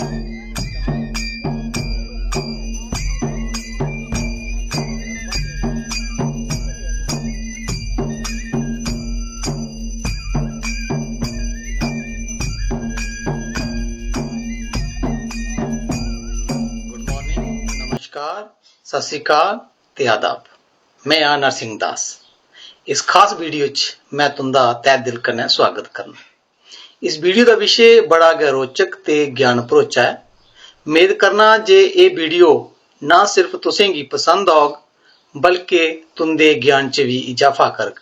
नमस्कार, सत श्री अकाल ते आदाब। मैं हाँ नरसिंह दास। इस खास वीडियो च मैं तुंदा तहे दिल कन्नै स्वागत करना। इस वीडियो का विषय बड़ा गै रोचक ते ज्ञान भरोचा है। उम्मीद करना जे ये वीडियो ना सिर्फ तुसेंगी पसंद आग बल्कि तुंदे ज्ञान च भी इजाफा करग।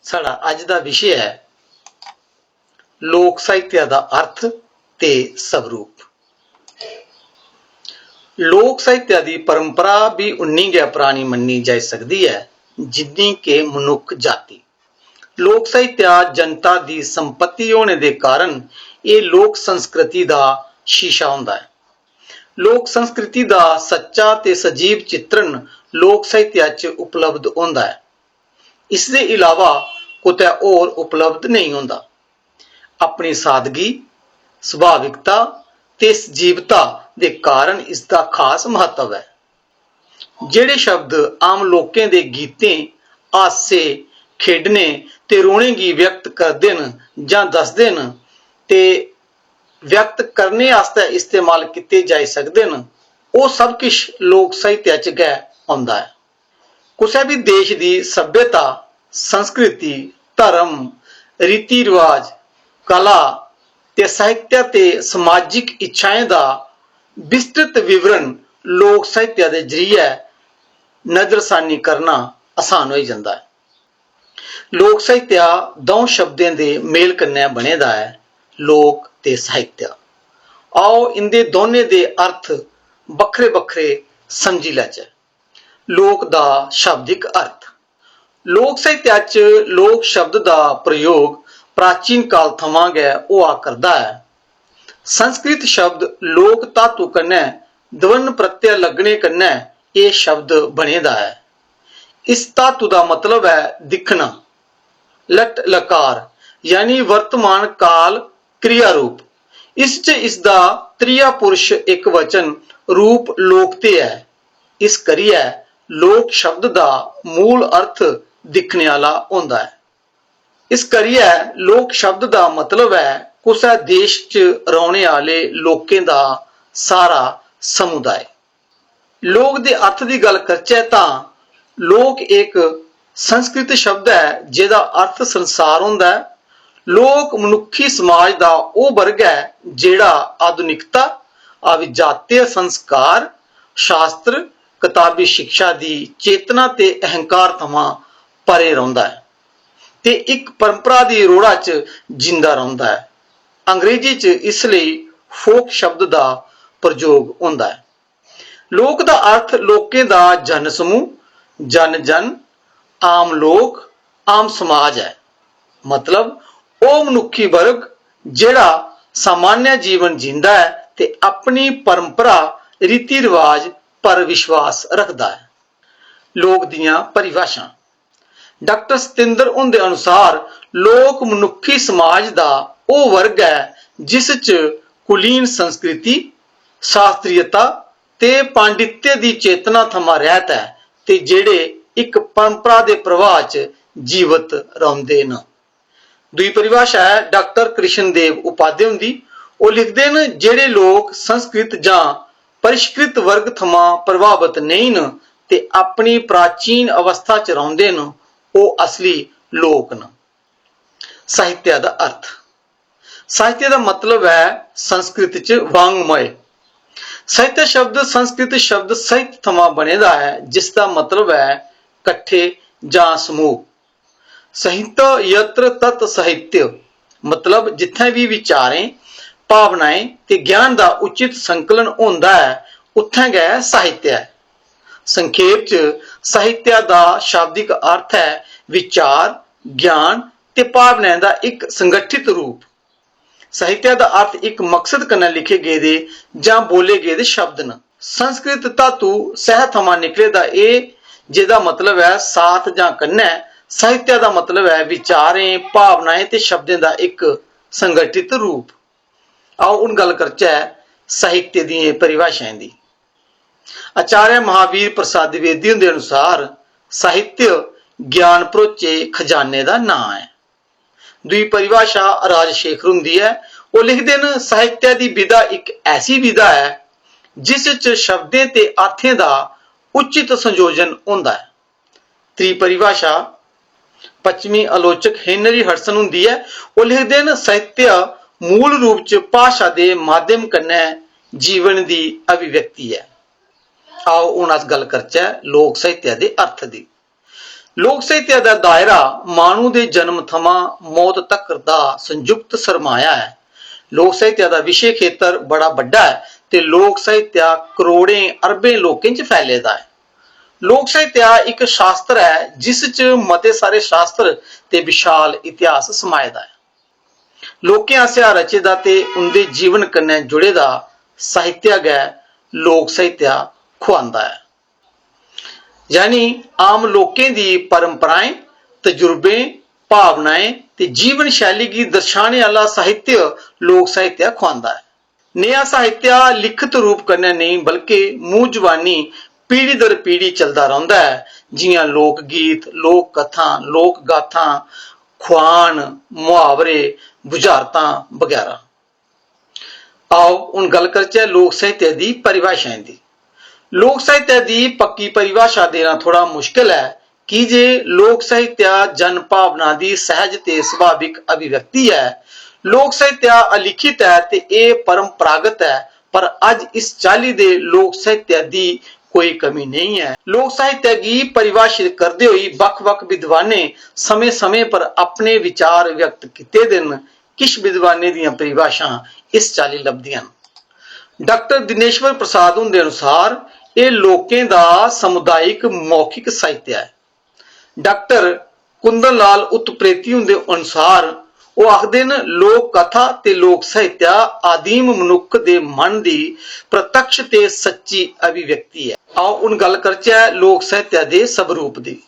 साड़ा अज दा विषय है लोक साहित्य दा अर्थ ते स्वरूप। लोक साहित्य की परंपरा भी उन्नी गै पुरानी मन्नी जा सकती है जिन्नी के मनुख जाति। लोक साहित्य जनता की संपत्ति होने के कारण ये लोक संस्कृति का शीशा होंदा है। लोक संस्कृति का सच्चा ते सजीव चित्रण लोक साहित्य च उपलब्ध होंदा है। इसके अलावा कुतै और उपलब्ध नहीं होंदा। अपनी सादगी, सुभाविकता ते सजीवता दे कारण इसका खास महत्व है। जेड़े शब्द आम लोकें दे गीतें, हासे, खेडने ते रोने की व्यक्त करदे न जां दसदे न ते व्यक्त करने आस्ते इस्तेमाल किते जाई सकदे न, वो सब किश लोक साहित्य च गै आउंदा है। कुसै भी देश की सभ्यता, संस्कृति, धर्म, रीति रिवाज, कला ते साहित्य ते समाजिक इच्छाएं का विस्तृत विवरण लोक साहित्य के जरिए नजरसानी करना आसान हो जाता है। लोक साहित्य दो शब्दों के मेल कन्नै बने दा है, लोक ते साहित्य। आओ इनके दोनों के अर्थ बखरे बखरे समझी लैचे। लोक दा शाब्दिक अर्थ। लोक साहित्य च लोक शब्द का प्रयोग प्राचीन काल थमां गै होआ करदा है। संस्कृत शब्द लोक धातु कन्नै द्वंद प्रत्यय लगने कन्नै यह शब्द बने दा है। इस धातु का मतलब है दिखना। लट लकार यानी वर्तमान काल क्रिया रूप। इसदा त्रिया पुरुष एक वचन रूप लोकते है। इस करियै लोक शब्द का मूल अर्थ दिखने वाला होंदा है। इस करियै लोक शब्द का मतलब है कुसै देश च रौने वाले लोकें दा सारा समुदाय। लोक दे अर्थ की गल करचै तां लोक एक संस्कृत शब्द है जिहदा अर्थ संसार होंदा है। लोक मनुखी समाज का वो वर्ग है जिहड़ा आधुनिकता, अभिजात्य संस्कार, शास्त्र, किताबी शिक्षा की चेतना ते अहंकार थमां परे रहिंदा है ते एक परंपरा की रोड़ा च जिंदा रहिंदा है। अंग्रेजी च इसलिए फोक शब्द का प्रयोग होंदा है। लोक का अर्थ लोकें का जन समूह, जन जन, आम लोक, आम समाज है। मतलब वो मनुखी वर्ग जिहड़ा सामान्य जीवन जींदा है ते अपनी परंपरा रीति रिवाज पर विश्वास रखता है। लोक दियां परिभाषा। डॉक्टर सतिंदर उनके अनुसार लोक मनुखी समाज का वो वर्ग है जिस च कुलीन संस्कृति, शास्त्रीयता ते पांडित्य की चेतना थमां रहत है ते जेड़े एक परंपरा के प्रवाह च जीवित रहिंदे न। दूई परिभाषा है डॉक्टर कृष्णदेव उपाध्याय उनदी। वो लिखते हैं जेड़े लोग संस्कृत जां परिष्कृत वर्ग थमां प्रभावित नहीं न ते अपनी प्राचीन अवस्था च रहिंदे न, वो असली लोक न। साहित्य का अर्थ। साहित्य का मतलब है संस्कृत च वांग्मय। साहित्य शब्द संस्कृत शब्द साहित्य थमां बने दा है जिसका मतलब है कट्ठे जां समूह। साहित्य यत्र तत् साहित्य मतलब जिथे भी विचारें, भावनाएं ते ज्ञान का उचित संकलन होंदा है उत्थे गै साहित्य है। संक्षेप च साहित्य का शाब्दिक अर्थ है विचार, ज्ञान ते भावनाएं का एक संगठित रूप। साहित्य का अर्थ एक मकसद कन्नै लिखे गए जां बोले गए शब्द न। संस्कृत धातु सह थमां निकले दा ए जिहदा मतलब है साथ जां कन्नै। साहित्य का मतलब है विचारें, भावनाएं ते शब्दें का एक संगठित रूप। आओ हुण गल करचै ਸਾਹਿत्य दी परिभाषाएं दी। आचार्य महावीर प्रसाद द्विवेदी के अनुसार साहित्य ज्ञान भरोचे खजाने का नाम है। दूई परिभाषा राजशेखर हुंदी है, वो लिखते हैं साहित्य की विधा एक ऐसी विधा है जिस च शब्दें ते अर्थें का उचित संयोजन होंदा है। त्री परिभाषा पश्चिमी आलोचक हेनरी हडसन हुंदी है, वो लिखते हैं साहित्य मूल रूप च भाषा के माध्यम कन्नै जीवन की अभिव्यक्ति है। आओ हुण अस गल करचै लोक साहित्य के अर्थ की। लोक साहित्य का दायरा मानू के जन्म थमां मौत तक का संयुक्त सरमाया है। लोक साहित्य का विषय खेतर बड़ा बड़ा है ते लोक साहित्य करोड़ें अरबें लोकें च फैले दा है। लोक साहित्य एक शास्त्र है जिस च मते सारे शास्त्र ते विशाल इतिहास समाये दा है। लोकें आसेआ रचे दा ते उनके जीवन कन्नै जुड़े दा साहित्य गै लोक साहित्य खुआंदा है। यानी आम लोकें दी परंपराएं, तजुर्बे, भावनाएं ते जीवन शैली की दर्शाने वाला साहित्य लोक साहित्य खुआंदा है। नया साहित्य लिखित रूप कन्नै नहीं बल्कि मूंह जबानी पीढ़ी दर पीढ़ी चलता रहता है, जियां लोक गीत, लोक कथा, लोक गाथा, खुआन, मुहावरे, बुझारतां वगैरह। आओ हुण गल करचै लोक साहित्य की परिभाषाएं दी। लोक साहित्य की पक्की परिभाषा देना थोड़ा मुश्किल है कि जे लोक साहित्य जन भावना की सहज ते सुभाविक अभिव्यक्ति है। लोक साहित्य अलिखित है ते ये परंपरागत है, पर अज इस चाली दे लोक साहित्य की कोई कमी नहीं है। लोक साहित्य की परिभाषित करते हुए बख-बख विद्वानें समय समय पर अपने विचार व्यक्त किए दिन। किश विद्वानें दी परिभाषा इस चाली लभदियां। डॉक्टर दिनेश्वर प्रसाद हुंदे अनुसार ये लोकें दा समुदायिक मौखिक साहित्य है। डॉक्टर कुंदन लाल उत्प्रेती हुंदे अनुसार वो आखदे न लोक कथा ते लोक साहित्य आदिम मनुख दे मन दी प्रत्यक्ष ते सच्ची अभिव्यक्ति है। आओ हुण गल करचै लोक साहित्य दे स्वरूप दी।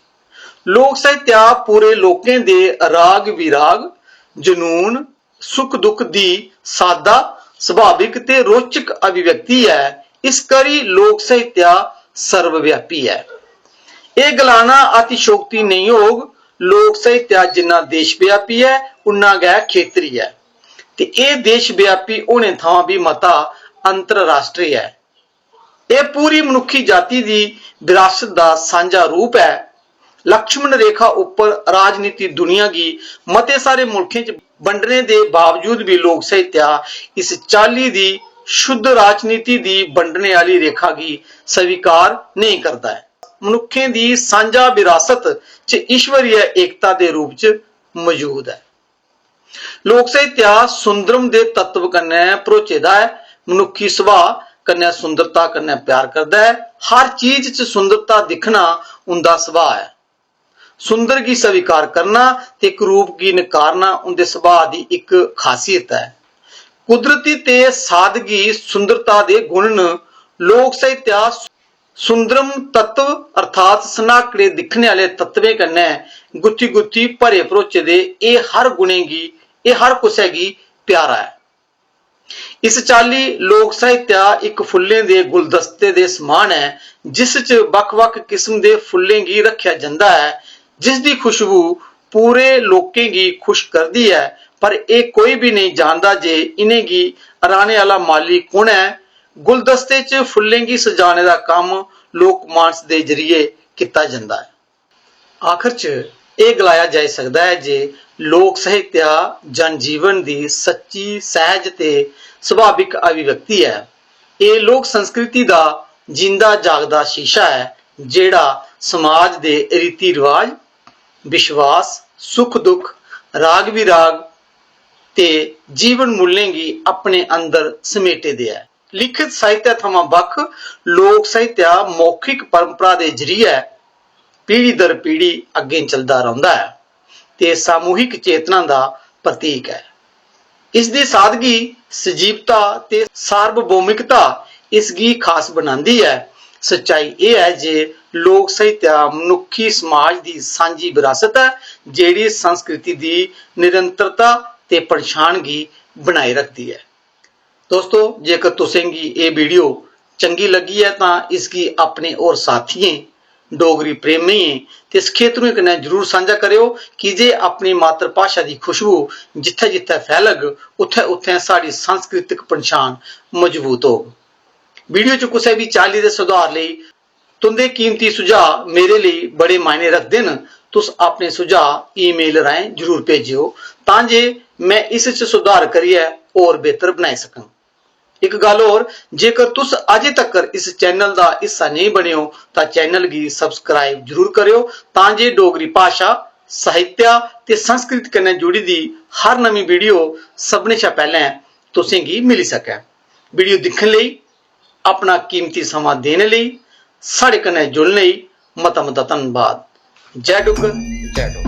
लोक साहित्य पूरे लोकें दे राग विराग, जनून, सुख दुख दी सादा, सुभाविक ते रोचक अभिव्यक्ति है। इस करी लोक साहित्य सर्वव्यापी है। यह गलाना अतिशोक्ति नहीं होग। लोक साहित्य जिन्ना देशव्यापी है उन्ना गै खेतरी है ते यह देशव्यापी होने थमां भी मता अंतरराष्ट्रीय है। यह पूरी मनुखी जाति की विरासत का सांझा रूप है। लक्ष्मण रेखा उपर राजनीति दुनिया की मते सारे मुल्कें च बंडने के बावजूद भी लोक साहित्य इस चाली की शुद्ध राजनीति की बंडने वाली रेखा की स्वीकार नहीं करता है। मनुखें की सांझा विरासत च ईश्वरीय एकता के रूप च मौजूद है। लोक साहित्य सुंदरम दे तत्व कन्नै भरोचेदा है। मनुखी सुभाऽ कन्नै सुंदरता कन्नै प्यार करदा है। हर चीज च सुंदरता दिखना उनका सुभाऽ है। सुंदर की स्वीकार करना ते एक रूप की नकारना उनके सुभाऽ की एक खासियत है। कुदरती ते सादगी सुंदरता दे गुण न। लोक साहित्य सुंदरम तत्व अर्थात सनाकड़े दिखने वाले तत्वें कन्नै गुत्थी गुत्थी भरे भरोचे दे ये हर गुणे गी ये हर कुसै गी प्यारा है। इस चाली लोक साहित्य एक फुल्लें दे गुलदस्ते दे समान है जिस च बख-बख किस्म दे फुल्लें गी रखिया जंदा है, जिस दी खुशबू पूरे लोकें गी खुश करदी है। पर यह कोई भी नहीं जानता जे इन्हें गी अराने वाला माली कौन है। गुलदस्ते च फुल्लें गी सजाने का काम लोक मानस के जरिए किया जाता है। आखिर च यह गलाया जा सकता है जे लोक साहित्य जनजीवन की सच्ची सहज ते सुभाविक अभिव्यक्ति है। ये लोक संस्कृति का जिंदा जागदा शीशा है जेड़ा समाज के रीति रिवाज, विश्वास, सुख दुख, राग विराग ते जीवन मूल्यों की अपने अंदर समेटे दे है। लिखित साहित्य थमां बख लोक साहित्य मौखिक परंपरा के जरिए पीढ़ी दर पीढ़ी अगे चलता रहता है ते सामूहिक चेतना का प्रतीक है। इसकी सादगी, सजीवता ते सार्वभौमिकता इसकी खास बनाती है। सच्चाई यह है जे लोक साहित्य मनुखी समाज की सांझी विरासत है जेड़ी संस्कृति की निरंतरता ते पहचान की बनाए रखती है। दोस्तों जेकर तुसेंगी ये वीडियो चंगी लगी है तो इसकी अपने और साथियों डोगरी प्रेमियों ते खेतरों कन्नै जरूर साझा करियो कि जे अपनी मातृभाषा की खुशबू जिथे जिथे फैलग उत्थे उत्थे साड़ी सांस्कृतिक पहचान मजबूत हो। वीडियो च कुछ भी चाली के सुधार लई तुंदे कीमती सुझाव मेरे लिए बड़े मायने रखते हैं। तुस अपने सुझाव ईमेल राहें जरूर भेजियो तां मैं इस च सुधार करिए और बेहतर बनाई सकूं। एक गल और, जेकर तुस अजे तक इस चैनल का हिस्सा नहीं बने हो तो चैनल की सबसक्राइब जरूर करियो तां डोगरी भाषा साहित्य ते संस्कृति कन्नै जुड़ी दी हर नवी वीडियो सबने शा पहले तुसेंगी मिली सके। वीडियो दिखने लई, अपना कीमती समा देने लई, साढ़े कन्नै जुड़ने लई मता मता धन्नवाद। जय डुग्गर, जय डुग्गर।